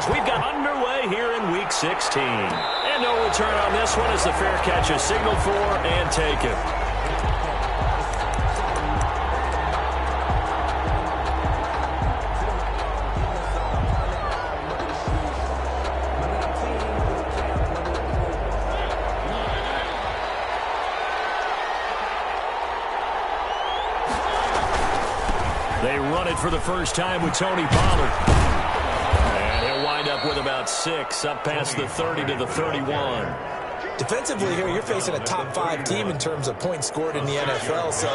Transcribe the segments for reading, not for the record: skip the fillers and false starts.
We've got underway here in Week 16. And no return on this one as the fair catch is signaled for and taken. They run it for the first time with Tony Pollard. Up with about 6, up past the 30 to the 31. Defensively here, you're facing a top-5 team in terms of points scored in the NFL. So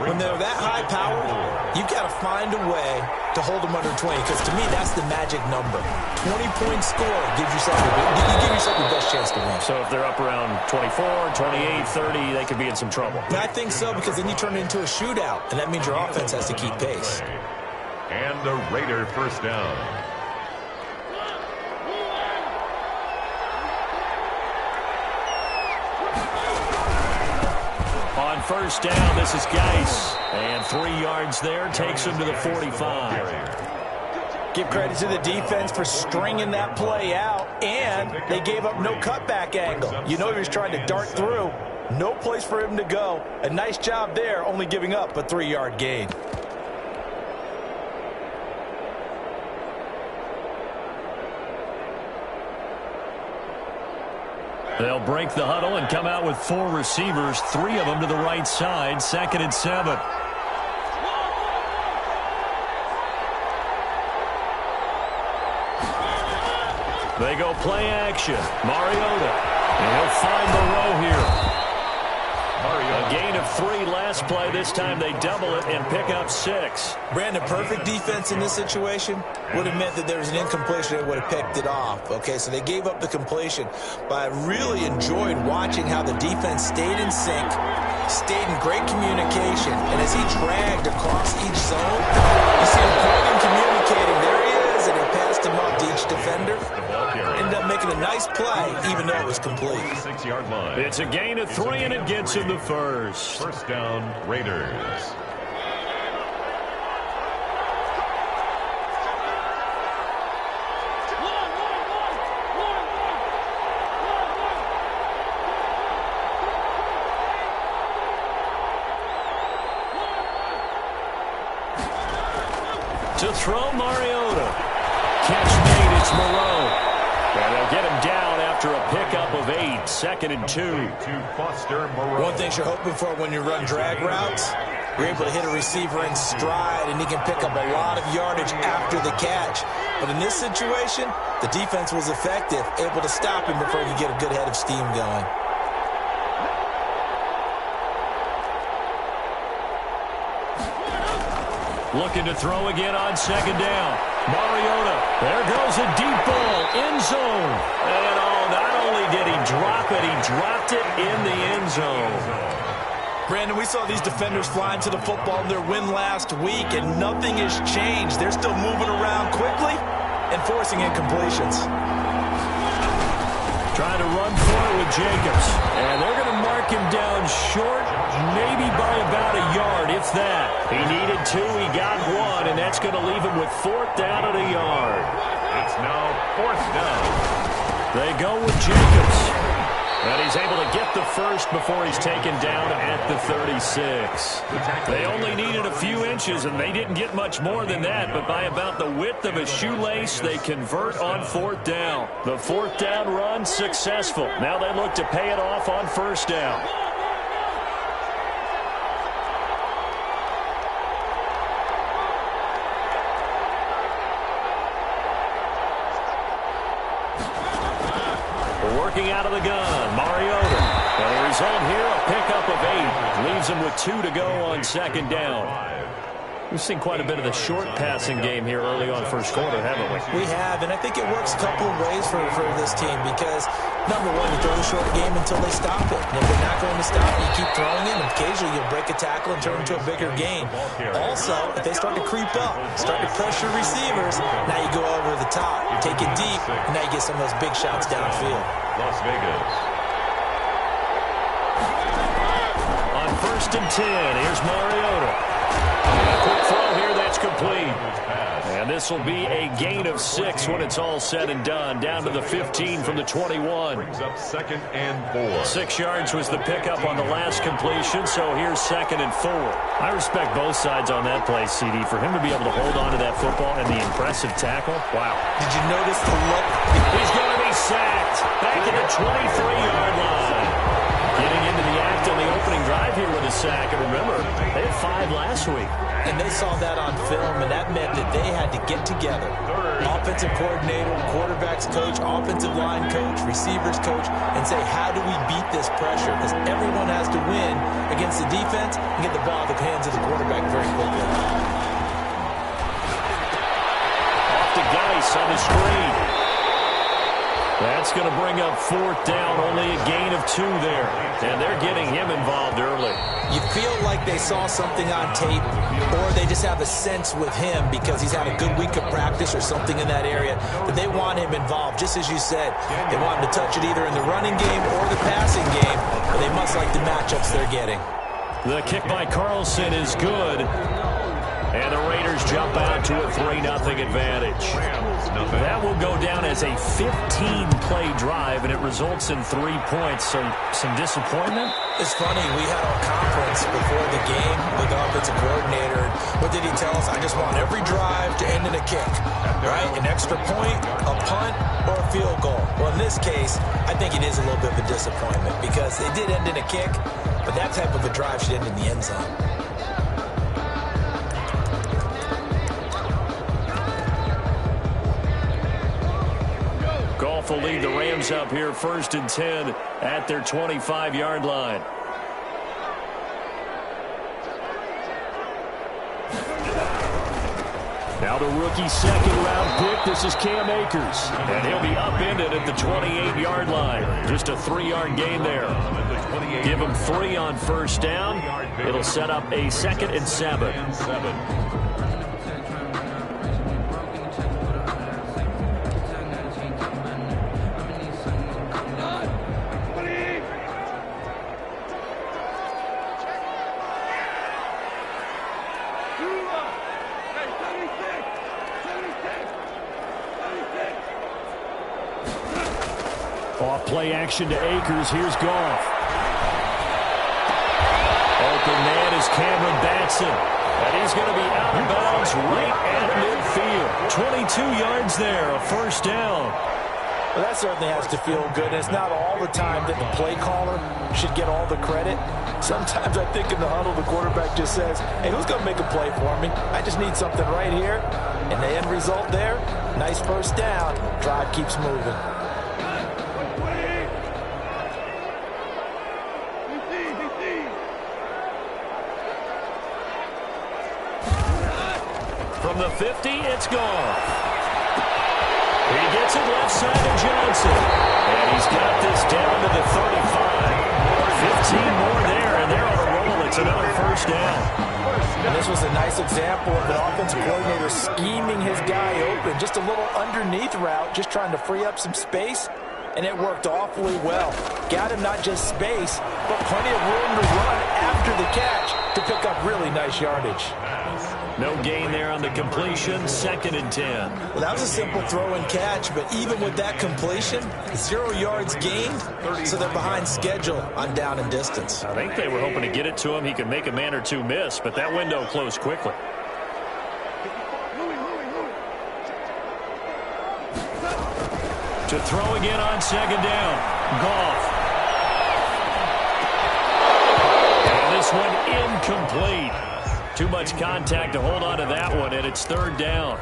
when they're that high power, you've got to find a way to hold them under 20. Because to me, that's the magic number. 20-point score gives yourself your best chance to win. So if they're up around 24, 28, 30, they could be in some trouble. And I think so, because then you turn it into a shootout, and that means your offense has to keep pace. And the Raider first down. On first down, this is Geis. And 3 yards there, takes him to the 45. Give credit to the defense for stringing that play out, and they gave up no cutback angle. You know he was trying to dart through. No place for him to go. A nice job there, only giving up a 3-yard gain. They'll break the huddle and come out with 4 receivers, 3 of them to the right side, 2nd and 7. They go play action. Mariota. And he'll find the row here. A gain of 3 last play. This time they double it and pick up 6. Brandon, perfect defense in this situation would have meant that there was an incompletion and would have picked it off. Okay, so they gave up the completion. But I really enjoyed watching how the defense stayed in sync, stayed in great communication. And as he dragged across each zone, you see him pointing, communicating. There he is, and he passed him up to each defender. Ended up making a nice play, even though it was complete. 6-yard line. It's a gain of 3, and it gets him the first. First down, Raiders. To throw, Mariota. Catch made, it's Moreau. And they'll get him down after a pickup of 8, 2nd and 2. To Foster Moreau. One thing you're hoping for when you run drag routes, you're able to hit a receiver in stride, and he can pick up a lot of yardage after the catch. But in this situation, the defense was effective, able to stop him before he could get a good head of steam going. Looking to throw again on 2nd down. Mariota. There goes a deep ball. End zone. And not only did he drop it, he dropped it in the end zone. Brandon, we saw these defenders flying to the football in their win last week, and nothing has changed. They're still moving around quickly and forcing incompletions. Trying to run for it with Jacobs. And they're going to mark him down short, maybe by about a yard, if that. He needed 2, he got 1, and that's going to leave him with 4th down at a yard. It's now 4th down. They go with Jacobs. And he's able to get the first before he's taken down at the 36. They only needed a few inches, and they didn't get much more than that. But by about the width of a shoelace, they convert on 4th down. The 4th down run successful. Now they look to pay it off on 1st down. Working out of the gun, Mariota. And the result here, a pickup of 8. Leaves him with 2 to go on 2nd down. We've seen quite a bit of the short passing game here early on first quarter, haven't we? We have, and I think it works a couple of ways for this team because, number one, you throw the short game until they stop it. And if they're not going to stop it, you keep throwing it, and occasionally you'll break a tackle and turn it into a bigger gain. Also, if they start to creep up, start to pressure receivers, now you go over the top. You take it deep, and now you get some of those big shots downfield. Las Vegas. On 1st and 10, here's Mariota. And a quick throw here, that's complete. And this will be a gain of 6 when it's all said and done. Down to the 15 from the 21. Brings up 2nd and 4. 6 yards was the pickup on the last completion, so here's 2nd and 4. I respect both sides on that play, CD. For him to be able to hold on to that football and the impressive tackle, wow. Did you notice the look? He's going to be sacked back at the 23-yard line. Getting into the act on the opening drive here with a sack. And remember, they had 5 last week. And they saw that on film, and that meant that they had to get together. Offensive coordinator, quarterback's coach, offensive line coach, receivers coach, and say, how do we beat this pressure? Because everyone has to win against the defense and get the ball in the hands of the quarterback very quickly. Off to Geis on the screen. That's going to bring up 4th down, only a gain of 2 there. And they're getting him involved early. You feel like they saw something on tape, or they just have a sense with him because he's had a good week of practice or something in that area that they want him involved. Just as you said, they want him to touch it either in the running game or the passing game, but they must like the matchups they're getting. The kick by Carlson is good. And the Raiders jump out to a 3-0 advantage. That will go down as a 15-play drive, and it results in 3 points. So some disappointment? It's funny, we had our conference before the game with the offensive coordinator. What did he tell us? I just want every drive to end in a kick, right? An extra point, a punt, or a field goal. Well, in this case, I think it is a little bit of a disappointment because it did end in a kick, but that type of a drive should end in the end zone. Goff will lead the Rams up here 1st and 10 at their 25-yard line. Now the rookie 2nd-round pick. This is Cam Akers. And he'll be upended at the 28-yard line. Just a 3-yard gain there. Give him 3 on 1st down. It'll set up a 2nd and 7. Off play action to Akers. Here's Goff. Open man is Cameron Batson. And he's going to be out of bounds right at midfield. 22 yards there, a 1st down. Well, that certainly has to feel good. And it's not all the time that the play caller should get all the credit. Sometimes I think in the huddle, the quarterback just says, hey, who's going to make a play for me? I just need something right here. And the end result there, nice 1st down. Drive keeps moving. From the 50, it's Goff. He gets it left side to Johnson. And he's got this down to the 35. 15 more there, and they're on a roll. It's another 1st down. And this was a nice example of the offensive coordinator scheming his guy open. Just a little underneath route, just trying to free up some space. And it worked awfully well. Got him not just space, but plenty of room to run after the catch to pick up really nice yardage. No gain there on the completion, 2nd and 10. Well, that was a simple throw and catch, but even with that completion, 0 yards gained, so they're behind schedule on down and distance. I think they were hoping to get it to him. He could make a man or two miss, but that window closed quickly. To throw again on 2nd down, Goff. And this one incomplete. Too much contact to hold on to that one, and it's 3rd down.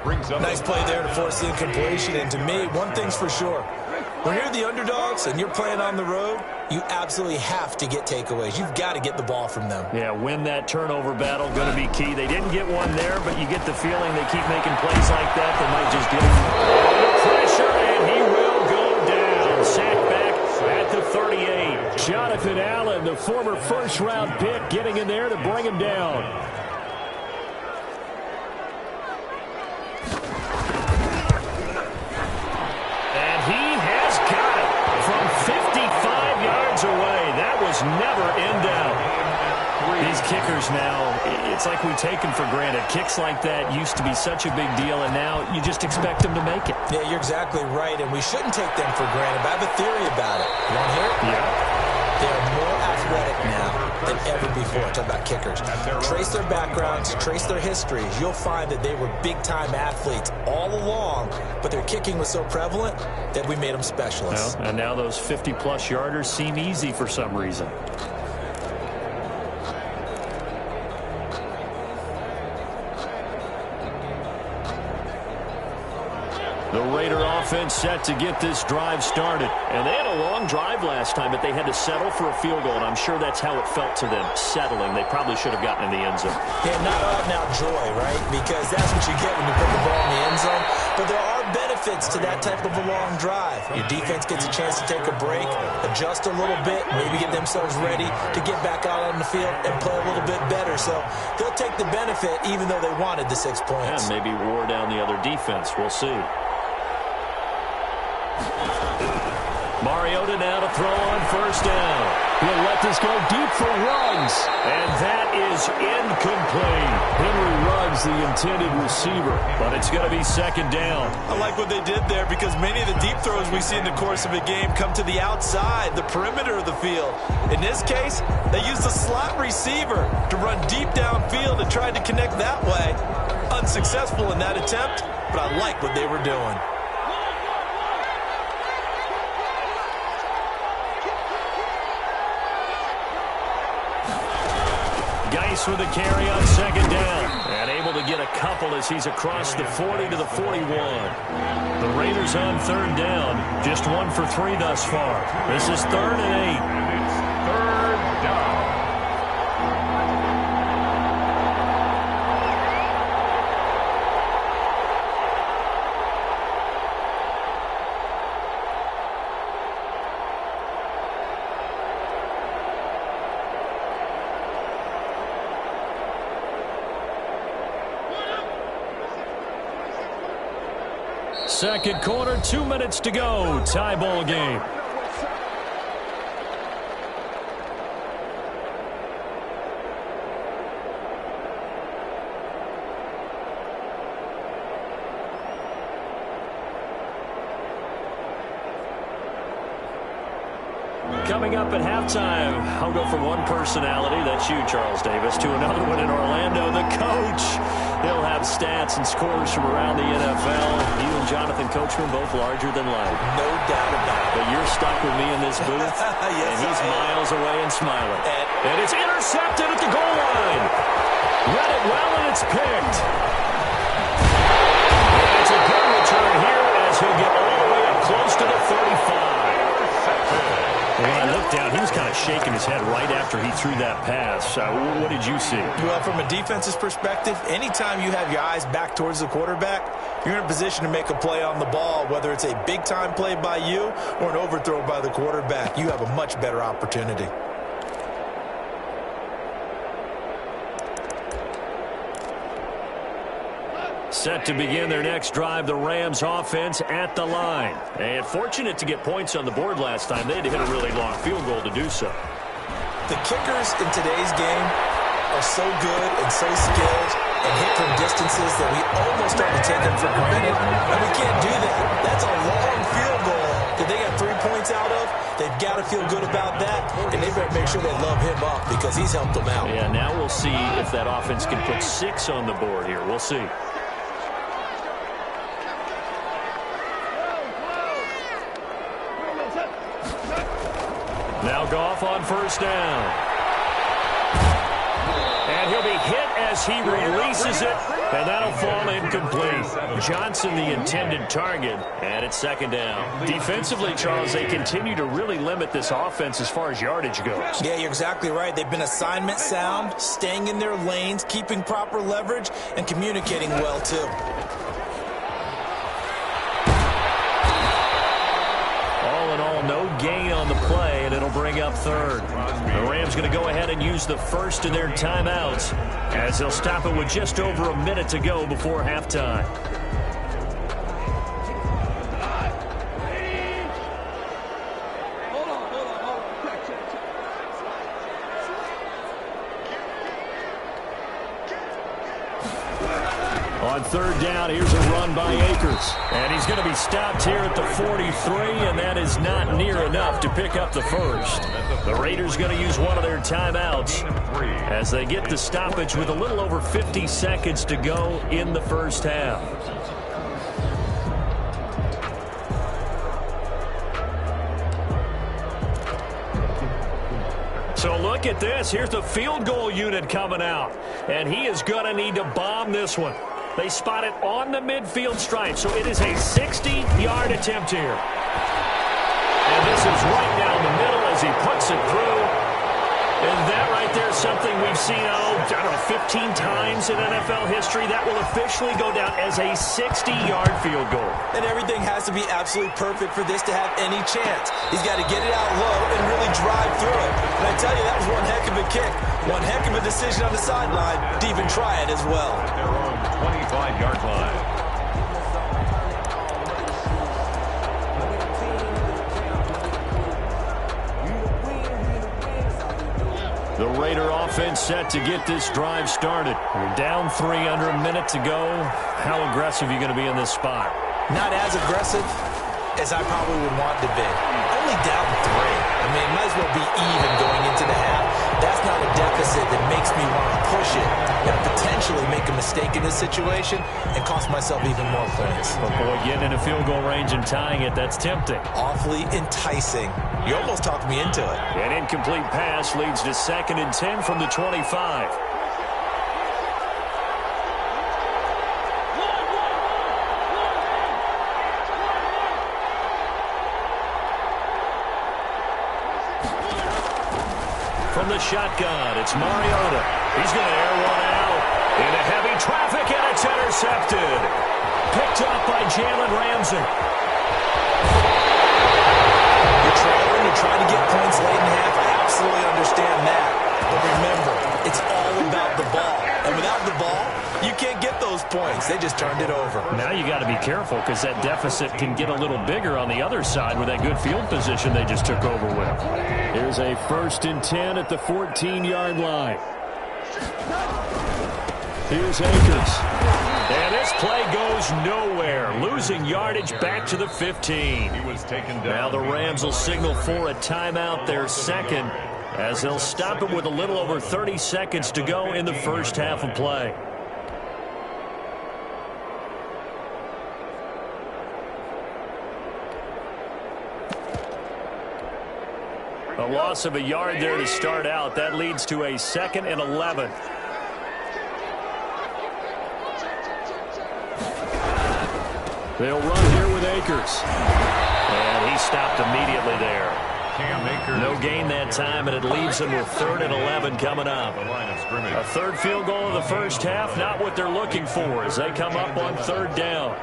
Nice play there to force the incompletion. And to me, one thing's for sure. When you're the underdogs and you're playing on the road, you absolutely have to get takeaways. You've got to get the ball from them. Yeah, win that turnover battle, going to be key. They didn't get one there, but you get the feeling they keep making plays like that. They might just get it. Pressure, and he will go down. Sack back at the 38. Jonathan Allen, the former 1st-round pick, getting in there to bring him down. And he has got it from 55 yards away. That was never in doubt. He's kickers now, it's like we take them for granted. Kicks like that used to be such a big deal, and now you just expect them to make it. Yeah, you're exactly right, and we shouldn't take them for granted, but I have a theory about it. You want to hear it? Yeah. They're more athletic now than ever before. Talk about kickers. Trace their backgrounds, trace their histories. You'll find that they were big-time athletes all along, but their kicking was so prevalent that we made them specialists. Well, and now those 50-plus yarders seem easy for some reason. The Raider offense set to get this drive started. And they had a long drive last time, but they had to settle for a field goal, and I'm sure that's how it felt to them, settling. They probably should have gotten in the end zone. Yeah, not out-and-out joy, right? Because that's what you get when you put the ball in the end zone. But there are benefits to that type of a long drive. Your defense gets a chance to take a break, adjust a little bit, maybe get themselves ready to get back out on the field and play a little bit better. So they'll take the benefit even though they wanted the 6 points. And maybe wore down the other defense. We'll see. Mariota now to throw on first down. He'll let this go deep for Ruggs. And that is incomplete. Henry Ruggs, the intended receiver. But it's going to be second down. I like what they did there because many of the deep throws we see in the course of a game come to the outside, the perimeter of the field. In this case, they used a slot receiver to run deep downfield and tried to connect that way. Unsuccessful in that attempt, but I like what they were doing. Geis with a carry on second down. And able to get a couple as he's across the 40 to the 41. The Raiders on third down. Just 1 for 3 thus far. This is 3rd and 8. Third down. Second quarter, 2 minutes to go. Tie ball game. Coming up at halftime, I'll go from one personality, that's you, Charles Davis, to another one in Orlando, the coach. He'll have stats and scores from around the NFL. You and Jonathan Coachman both larger than life. No doubt about it. But you're stuck with me in this booth, yes, and he's miles away and smiling. And it's intercepted at the goal line. Read it well, and it's picked. And it's a good return here as he'll get all the way up close to the 35. When I looked down, he was kind of shaking his head right after he threw that pass. What did you see? Well, from a defense's perspective, anytime you have your eyes back towards the quarterback, you're in a position to make a play on the ball, whether it's a big-time play by you or an overthrow by the quarterback. You have a much better opportunity. Set to begin their next drive, the Rams offense at the line. And fortunate to get points on the board last time. They had to hit a really long field goal to do so. The kickers in today's game are so good and so skilled and hit from distances that we almost start to take them for granted. And we can't do that. That's a long field goal that they got 3 points out of. They've got to feel good about that, and they better make sure they love him up because he's helped them out. Yeah, now we'll see if that offense can put 6 on the board here. We'll see. Now Goff on first down. And he'll be hit as he releases it, and that'll fall incomplete. Johnson, the intended target, and it's second down. Defensively, Charles, they continue to really limit this offense as far as yardage goes. Yeah, you're exactly right. They've been assignment sound, staying in their lanes, keeping proper leverage, and communicating well, too. No gain on the play, and it'll bring up third. The Rams going to go ahead and use the first of their timeouts as they'll stop it with just over a minute to go before halftime. third down. Here's a run by Akers. And he's going to be stopped here at the 43, and that is not near enough to pick up the first. The Raiders going to use one of their timeouts as they get the stoppage with a little over 50 seconds to go in the first half. So look at this. Here's the field goal unit coming out. And he is going to need to bomb this one. They spot it on the midfield stripe. So it is a 60-yard attempt here. And this is right down the middle as he puts it through. And that right there is something we've seen, I don't know, 15 times in NFL history. That will officially go down as a 60-yard field goal. And everything has to be absolutely perfect for this to have any chance. He's got to get it out low and really drive through it. And I tell you, that was one heck of a kick. One heck of a decision on the sideline to even try it as well. They're on the 25-yard line. The Raider offense set to get this drive started. You're down 3 under a minute to go. How aggressive are you going to be in this spot? Not as aggressive as I probably would want to be. Only down 3. I mean, it might as well be even going into the half. That's not a deficit that makes me want to push it and potentially make a mistake in this situation and cost myself even more points. But boy, getting in a field goal range and tying it, that's tempting. Awfully enticing. You almost talked me into it. An incomplete pass leads to 2nd and 10 from the 25. From the shotgun, it's Mariota. He's going to air one out into heavy traffic, and it's intercepted. Picked up by Jalen Ramsey. You're trailing, you're trying to get points late in half. I absolutely understand that. But remember, it's all about the ball. And without the ball, you can't get those points. They just turned it over. Now you got to be careful because that deficit can get a little bigger on the other side with that good field position they just took over with. Here's a 1st and 10 at the 14-yard line. Here's Akers. And this play goes nowhere. Losing yardage back to the 15. He was taken down. Now the Rams will signal for a timeout, their second, as they'll stop it with a little over 30 seconds to go in the first half of play. A loss of a yard there to start out. That leads to a 2nd and 11. They'll run here with Akers. And he stopped immediately there. No gain that time, and it leaves them with 3rd and 11 coming up. A third field goal of the first half, not what they're looking for as they come up on 3rd down.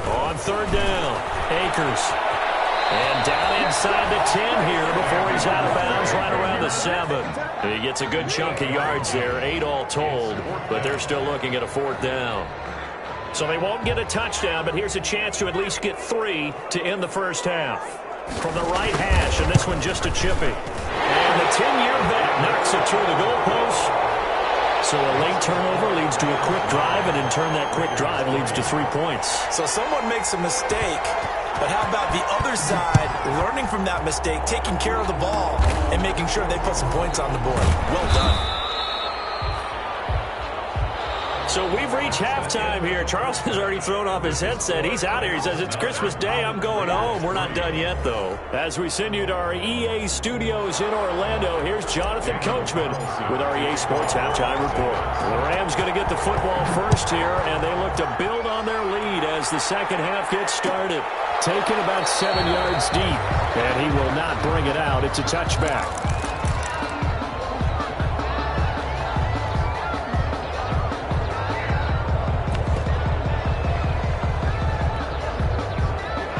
On 3rd down, Akers. And down inside the 10 here before he's out of bounds right around the 7. He gets a good chunk of yards there, 8 all told, but they're still looking at a 4th down. So they won't get a touchdown, but here's a chance to at least get 3 to end the first half. From the right hash, and this one just a chippy. And the 10-year vet knocks it through the goalpost. So a late turnover leads to a quick drive, and in turn that quick drive leads to 3 points. So someone makes a mistake, but how about the other side learning from that mistake, taking care of the ball, and making sure they put some points on the board? Well done. So we've reached halftime here. Charles has already thrown off his headset. He's out here. He says, it's Christmas Day. I'm going home. We're not done yet, though. As we send you to our EA studios in Orlando, here's Jonathan Coachman with our EA Sports Halftime Report. The Rams going to get the football first here, and they look to build on their lead as the second half gets started. Taken about 7 yards deep, and he will not bring it out. It's a touchback.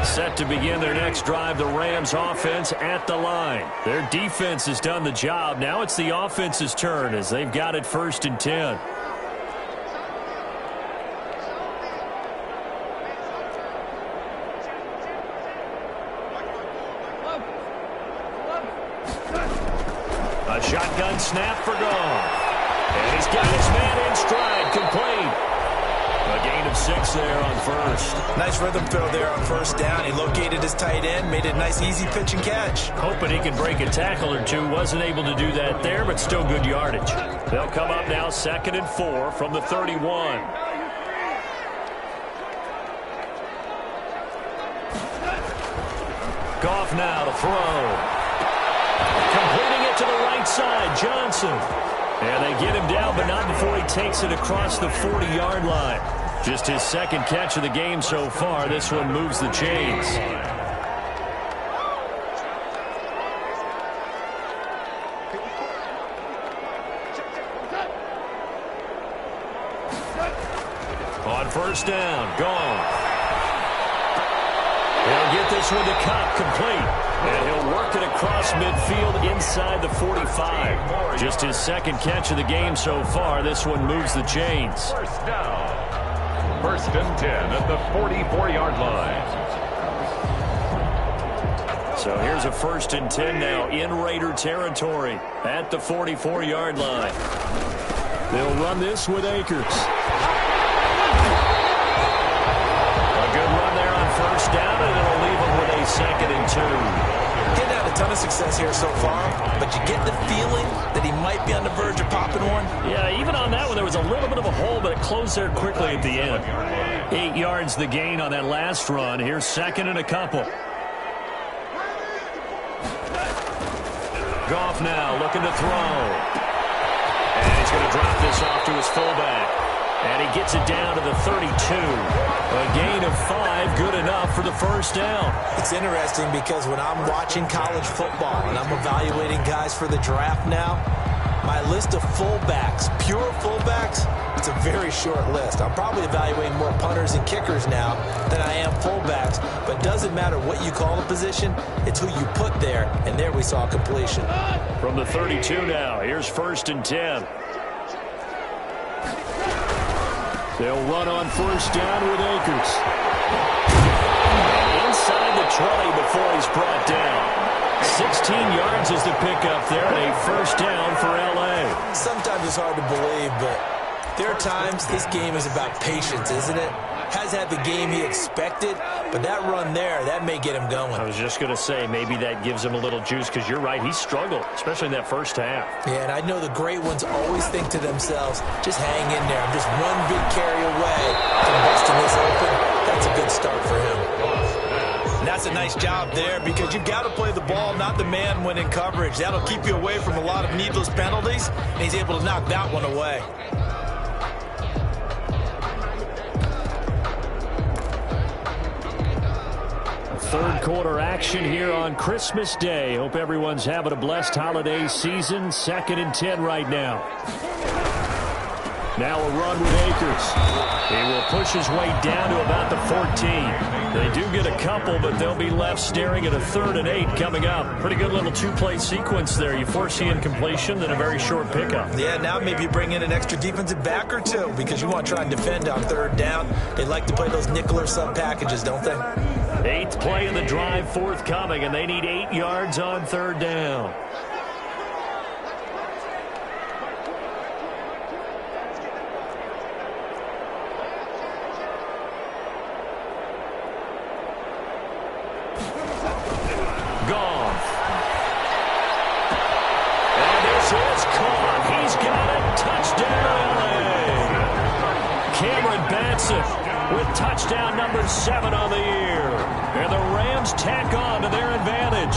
Set to begin their next drive, the Rams offense at the line. Their defense has done the job. Now it's the offense's turn as they've got it 1st and 10. A shotgun snap for gone. And he's got his man in stride, complete. A gain of 6 there on first. Nice rhythm throw there on first down. He located his tight end, made it a nice easy pitch and catch. Hoping he can break a tackle or two. Wasn't able to do that there, but still good yardage. They'll come up now 2nd and 4 from the 31. Goff now to throw. Completing it to the right side, Johnson. And they get him down, but not before he takes it across the 40-yard line. Just his 2nd catch of the game so far. This one moves the chains. On first down, gone. He'll get this one to Cup, complete. And he'll work it across midfield inside the 45. Just his 2nd catch of the game so far. This one moves the chains. First down. 1st and 10 at the 44-yard line. So here's a 1st and 10 now in Raider territory at the 44-yard line. They'll run this with Akers. A good run there on first down, and it'll leave them with a 2nd and 2. Getting had a ton of success here so far, but you get the feeling that he might be on the verge of popping one. Yeah, even on that one, there was a little bit of a hole, but it closed there quickly at the end. 8 yards the gain on that last run. Here's 2nd and a couple. Goff now looking to throw. And he's going to drop this off to his fullback. And he gets it down to the 32. A gain of 5, good enough for the first down. It's interesting because when I'm watching college football and I'm evaluating guys for the draft now, my list of fullbacks, pure fullbacks, it's a very short list. I'm probably evaluating more punters and kickers now than I am fullbacks, but it doesn't matter what you call the position, it's who you put there, and there we saw completion. From the 32 now, here's 1st and 10. They'll run on first down with Akers. Inside the 20 before he's brought down. 16 yards is the pickup there, and a first down for L.A. Sometimes it's hard to believe, but there are times this game is about patience, isn't it? Has had the game he expected, but that run there, that may get him going. I was just going to say, maybe that gives him a little juice, because you're right, he struggled, especially in that first half. Yeah, and I know the great ones always think to themselves, just hang in there. I'm just one big carry away from busting this open. That's a good start for him. And that's a nice job there, because you've got to play the ball, not the man when in coverage. That'll keep you away from a lot of needless penalties, and he's able to knock that one away. Third quarter action here on Christmas Day. Hope everyone's having a blessed holiday season. 2nd and 10 right now. Now a run with Akers. He will push his way down to about the 14. They do get a couple, but they'll be left staring at a 3rd and 8 coming up. Pretty good little 2-play sequence there. You force the incompletion, then a very short pickup. Yeah, now maybe you bring in an extra defensive back or two because you want to try and defend on 3rd down. They like to play those nickel or sub packages, don't they? 8th play of the drive forthcoming, and they need 8 yards on 3rd down. Goff. And this is caught. He's got it. Touchdown, LA. Cameron Batson with touchdown number 7 on the year. And the Rams tack on to their advantage.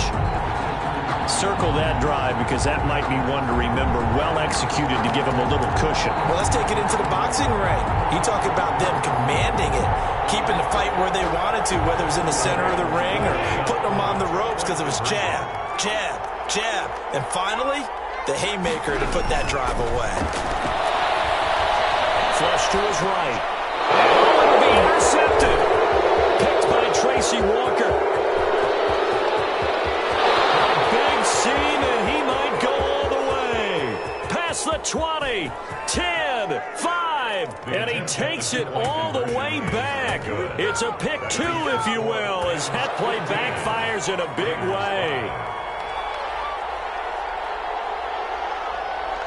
Circle that drive because that might be one to remember. Well executed to give them a little cushion. Well, let's take it into the boxing ring. You talk about them commanding it, keeping the fight where they wanted to, whether it was in the center of the ring or putting them on the ropes because it was jab, jab, jab. And finally, the haymaker to put that drive away. Flush to his right. Oh, it'll be intercepted. Picked by Tracy Walker. A big seam, and he might go all the way. Past the 20, 10, 5, and he takes it all the way back. It's a pick 2, if you will, as that play backfires in a big way.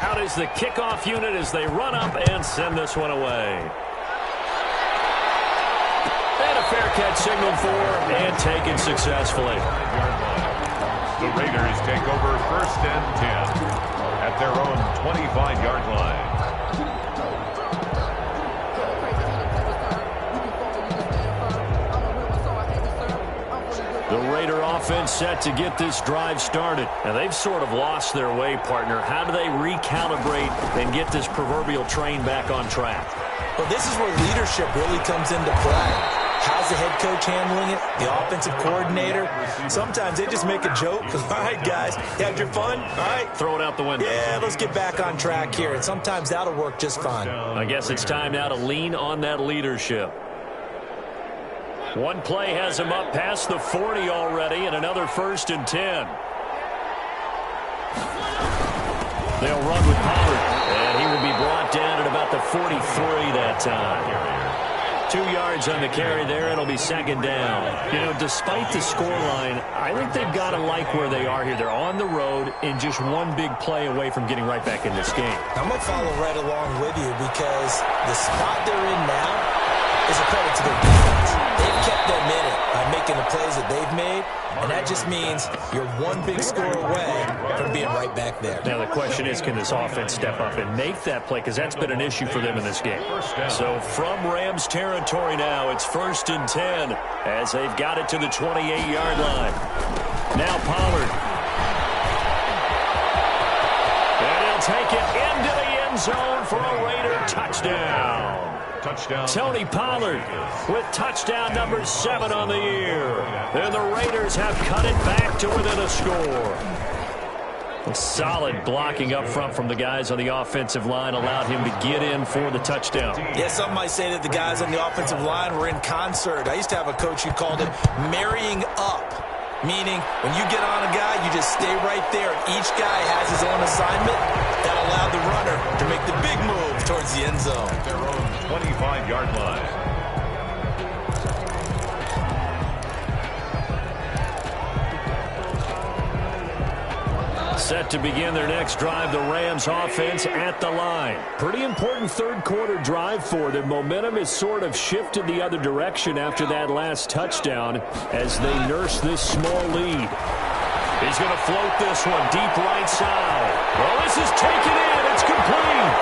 Out is the kickoff unit as they run up and send this one away. And a fair catch signaled for and taken successfully. The Raiders take over 1st and 10 at their own 25-yard line. The Raider offense set to get this drive started. Now, they've sort of lost their way, partner. How do they recalibrate and get this proverbial train back on track? Well, this is where leadership really comes into play. How's the head coach handling it? The offensive coordinator? Sometimes they just make a joke. All right, guys, you had your fun? All right. Throw it out the window. Yeah, let's get back on track here. And sometimes that'll work just fine. I guess it's time now to lean on that leadership. One play has him up past the 40 already, and another 1st and 10. They'll run with Pollard, and he will be brought down at about the 43 that time. 2 yards on the carry there. It'll be 2nd down. You know, despite the scoreline, I think they've got to like where they are here. They're on the road and just one big play away from getting right back in this game. I'm going to follow right along with you because the spot they're in now is a credit to their defense. They've kept them in it by making the plays that they've made, and that just means you're one big score away from being right back there. Now the question is, can this offense step up and make that play? Because that's been an issue for them in this game. So from Rams territory now, it's 1st and 10 as they've got it to the 28-yard line. Now Pollard. And he'll take it into the end zone for a Raider touchdown. Touchdown. Tony Pollard with touchdown number 7 on the year. And the Raiders have cut it back to within a score. Solid blocking up front from the guys on the offensive line allowed him to get in for the touchdown. Yeah, some might say that the guys on the offensive line were in concert. I used to have a coach who called it marrying up, meaning when you get on a guy, you just stay right there. Each guy has his own assignment that allowed the runner to make the big move towards the end zone. Their own 25-yard line. Set to begin their next drive, the Rams offense at the line. Pretty important third-quarter drive for them. Momentum has sort of shifted the other direction after that last touchdown as they nurse this small lead. He's going to float this one deep right side. Well, this is taken in. It's complete.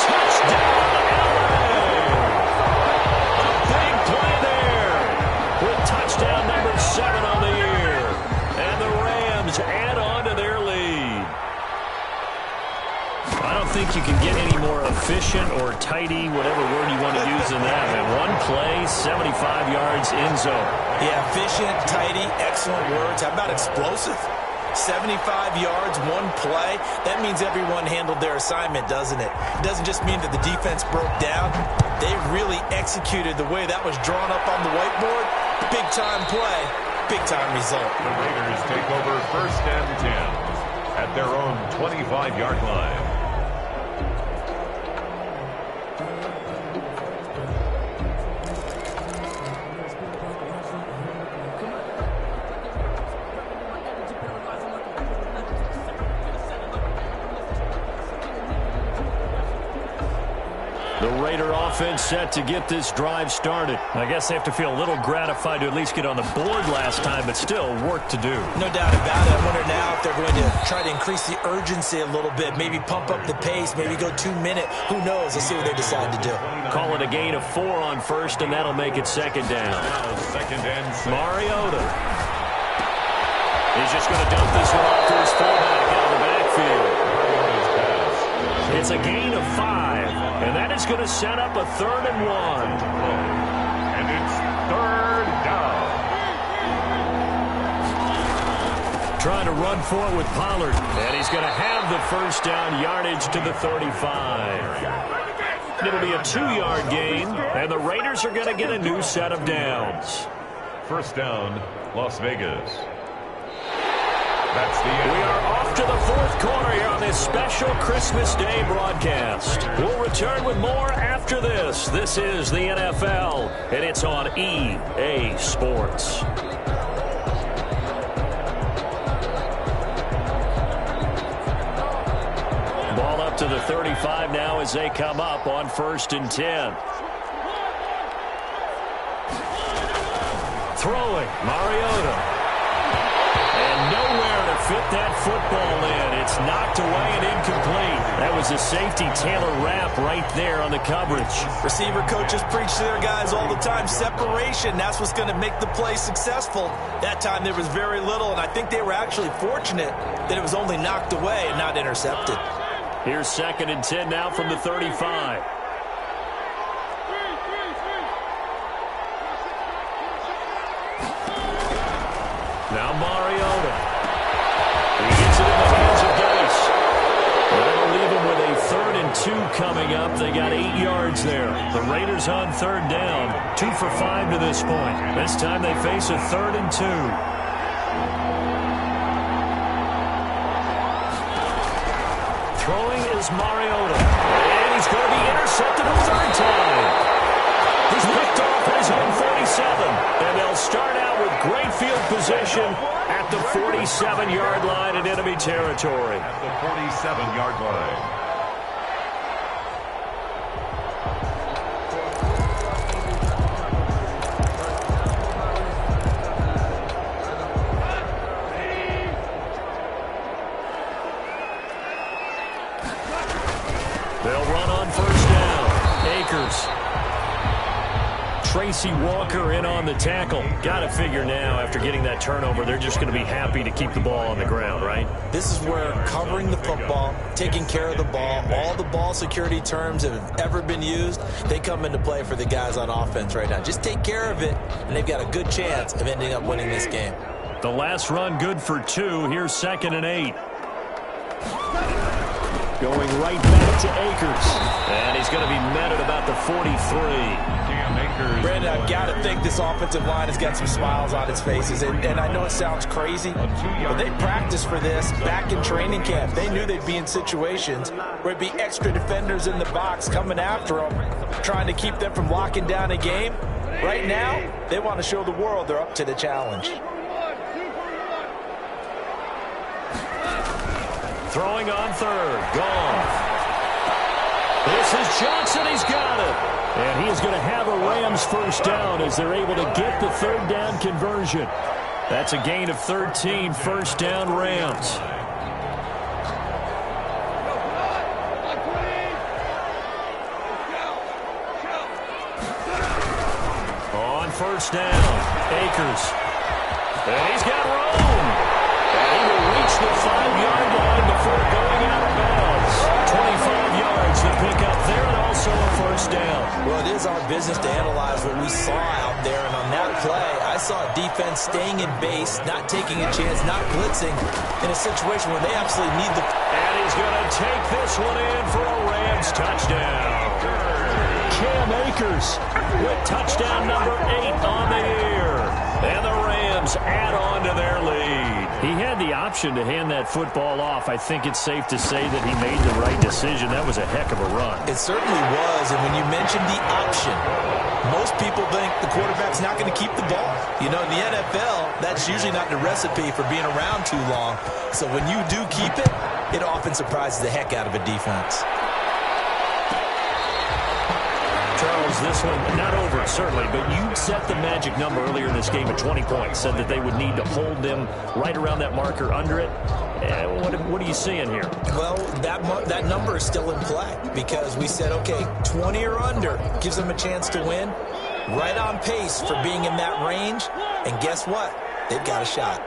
Touchdown, LA! A big play there with touchdown number 7 on the year. And the Rams add on to their lead. I don't think you can get any more efficient or tidy, whatever word you want to use in that. And one play, 75 yards in zone. Yeah, efficient, tidy, excellent words. How about explosive? 75 yards, one play. That means everyone handled their assignment, doesn't it? It doesn't just mean that the defense broke down. They really executed the way that was drawn up on the whiteboard. Big-time play, big-time result. The Raiders take over 1st and 10 at their own 25-yard line. The Raider offense set to get this drive started. I guess they have to feel a little gratified to at least get on the board last time, but still work to do. No doubt about it. I wonder now if they're going to try to increase the urgency a little bit, maybe pump up the pace, maybe go 2-minute. Who knows? Let's see what they decide to do. Call it a gain of 4 on first, and that'll make it 2nd down. Second and 6. Mariota. He's just going to dump this one off to his fullback out of the backfield. It's a gain of 5, and that is going to set up a 3rd and 1. And it's 3rd down. Trying to run for it with Pollard, and he's going to have the 1st down yardage to the 35. It'll be a 2-yard gain, and the Raiders are going to get a new set of downs. 1st down, Las Vegas. That's the end. We are off to the 4th quarter here on this special Christmas Day broadcast. We'll return with more after this. This is the NFL, and it's on EA Sports. to the 35 now as they come up on 1st and 10. Throwing, Mariota. And nowhere to fit that football in. It's knocked away and incomplete. That was a safety Taylor Rapp right there on the coverage. Receiver coaches preach to their guys all the time. Separation, that's what's going to make the play successful. That time there was very little, and I think they were actually fortunate that it was only knocked away and not intercepted. Here's 2nd and 10 now from the 35. Now Mariota. He gets it in the hands of Dice. That'll leave him with a 3rd and 2 coming up. They got 8 yards there. The Raiders on 3rd down. 2 for 5 to this point. This time they face a 3rd and 2. Throwing is Mariota. And he's going to be intercepted a 3rd time. He's picked off at his own 47. And they'll start out with great field position at the 47-yard line in enemy territory. At the 47-yard line. They'll run on 1st down. Akers. Tracy Walker in on the tackle. Got to figure now, after getting that turnover, they're just going to be happy to keep the ball on the ground, right? This is where covering the football, taking care of the ball, all the ball security terms that have ever been used, they come into play for the guys on offense right now. Just take care of it, and they've got a good chance of ending up winning this game. The last run good for 2. Here's 2nd and 8. Going right back to Akers. And he's going to be met at about the 43. Brandon, I've got to think this offensive line has got some smiles on its faces. And I know it sounds crazy, but they practiced for this back in training camp. They knew they'd be in situations where it'd be extra defenders in the box coming after them, trying to keep them from locking down a game. Right now, they want to show the world they're up to the challenge. Throwing on 3rd. Goff. This is Johnson. He's got it. And he is going to have a Rams 1st down as they're able to get the 3rd down conversion. That's a gain of 13. 1st down Rams. On 1st down, Akers. And he's got room. And he will reach the 5-yard line before going out of bounds. 25 yards to pick up there, and also a 1st down. Well, it is our business to analyze what we saw out there, and on that play, I saw a defense staying in base, not taking a chance, not blitzing in a situation where they absolutely need the... And he's going to take this one in for a Rams touchdown. Cam Akers with touchdown number 8 on the year. And the Rams add on to their lead. He had the option to hand that football off. I think it's safe to say that he made the right decision. That was a heck of a run. It certainly was, and when you mentioned the option, most people think the quarterback's not going to keep the ball. You know, in the NFL, that's usually not the recipe for being around too long. So when you do keep it, it often surprises the heck out of a defense. Charles, this one, not over, certainly, but you set the magic number earlier in this game at 20 points, said that they would need to hold them right around that marker under it. What are you seeing here? Well, that number is still in play because we said, okay, 20 or under gives them a chance to win. Right on pace for being in that range, and guess what? They've got a shot.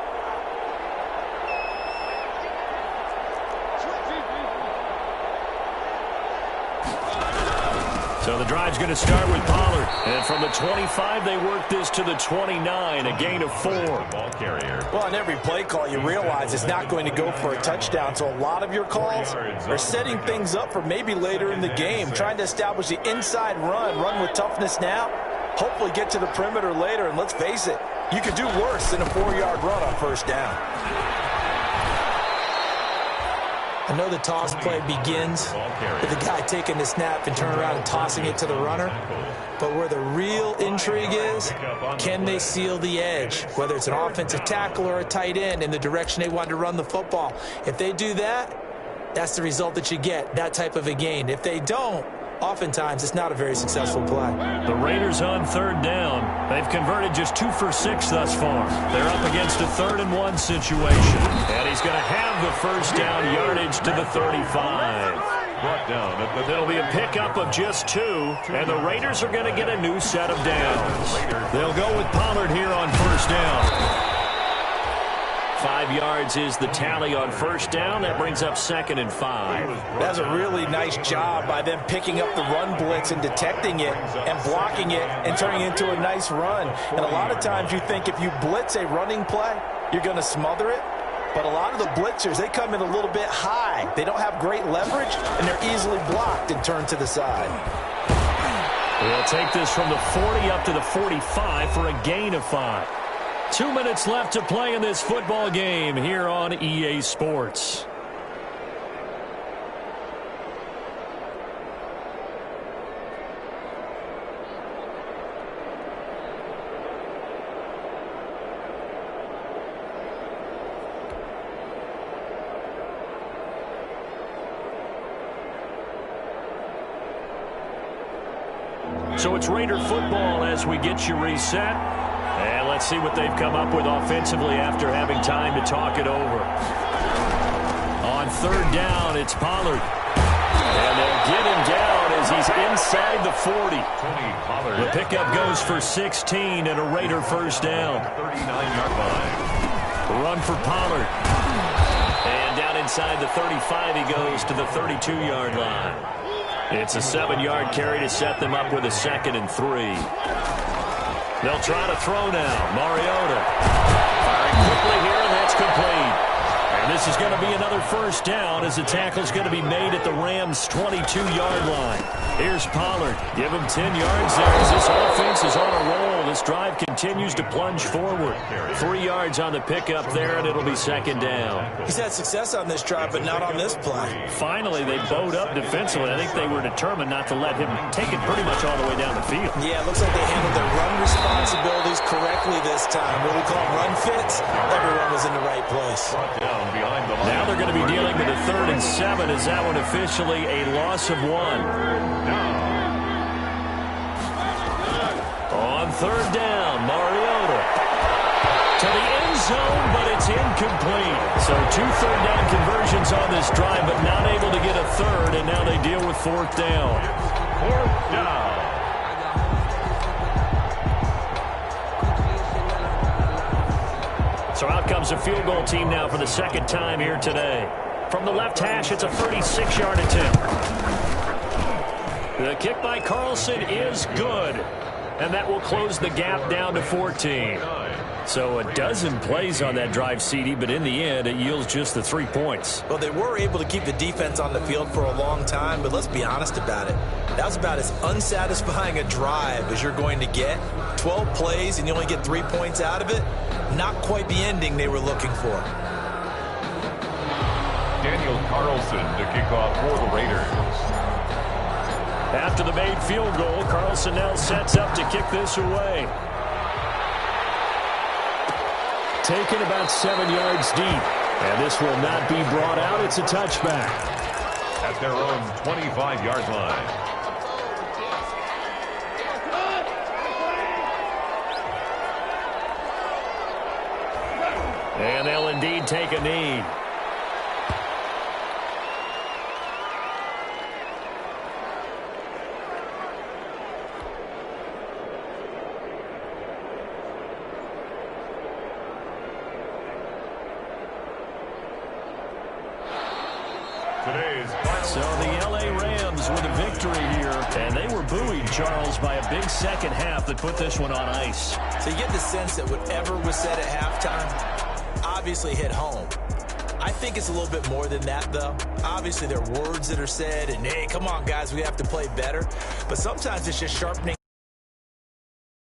So the drive's going to start with Pollard. And from the 25, they work this to the 29, a gain of 4. Ball carrier. Well, on every play call, you realize it's not going to go for a touchdown. So a lot of your calls are setting things up for maybe later in the game, trying to establish the inside run with toughness now, hopefully get to the perimeter later. And let's face it, you could do worse than a 4-yard run on 1st down. I know the toss play begins with the guy taking the snap and turning around and tossing it to the runner. But where the real intrigue is, can they seal the edge, whether it's an offensive tackle or a tight end, in the direction they want to run the football? If they do that, that's the result that you get, that type of a gain. If they don't, oftentimes it's not a very successful play. The Raiders on third down. They've converted just 2 for 6 thus far. They're up against a 3rd-and-1 situation. And he's going to have the first down yardage to the 35. Brought down at the It'll be a pickup of just 2, and the Raiders are going to get a new set of downs. They'll go with Pollard here on first down. 5 yards is the tally on first down. That brings up 2nd and 5. That's a really nice job by them picking up the run blitz and detecting it and blocking it and turning it into a nice run. And a lot of times you think if you blitz a running play, you're going to smother it. But a lot of the blitzers, they come in a little bit high. They don't have great leverage, and they're easily blocked and turned to the side. They'll take this from the 40 up to the 45 for a gain of 5. 2 minutes left to play in this football game here on EA Sports. So it's Raider football as we get you reset. And let's see what they've come up with offensively after having time to talk it over. On third down, it's Pollard. And they'll get him down as he's inside the 40. The pickup goes for 16 and a Raider first down. 39-yard line. Run for Pollard. And down inside the 35 he goes to the 32-yard line. It's a 7-yard carry to set them up with a 2nd and 3. They'll try to throw now. Mariota firing quickly here, and that's complete. And this is going to be another first down as the tackle's going to be made at the Rams' 22-yard line. Here's Pollard. Give him 10 yards there as this offense is on a roll. This drive continues to plunge forward. 3 yards on the pickup there, and it'll be 2nd down. He's had success on this drive, but not on this play. Finally, they bowed up defensively. I think they were determined not to let him take it pretty much all the way down the field. Yeah, it looks like they handled their run responsibilities correctly this time. What we call run fits, everyone was in the right place. Down behind the line. Now they're going to be dealing with a 3rd and 7. Is that one officially a loss of 1? On third down, Mariota to the end zone, but it's incomplete. So 2 third-down conversions on this drive, but not able to get a 3rd, and now they deal with 4th down. 4th down. So out comes the field goal team now for the 2nd time here today. From the left hash, it's a 36-yard attempt. The kick by Carlson is good. And that will close the gap down to 14. So a dozen plays on that drive, CD, but in the end, it yields just the 3 points. Well, they were able to keep the defense on the field for a long time, but let's be honest about it. That was about as unsatisfying a drive as you're going to get. 12 plays, and you only get 3 points out of it. Not quite the ending they were looking for. Daniel Carlson to kick off for the Raiders. After the made field goal, Carlson now sets up to kick this away. Taken about 7 yards deep. And this will not be brought out. It's a touchback. At their own 25-yard line. And they'll indeed take a knee. So the L.A. Rams with a victory here, and they were buoyed, Charles, by a big second half that put this one on ice. So you get the sense that whatever was said at halftime obviously hit home. I think it's a little bit more than that, though. Obviously, there are words that are said, and, hey, come on, guys, we have to play better. But sometimes it's just sharpening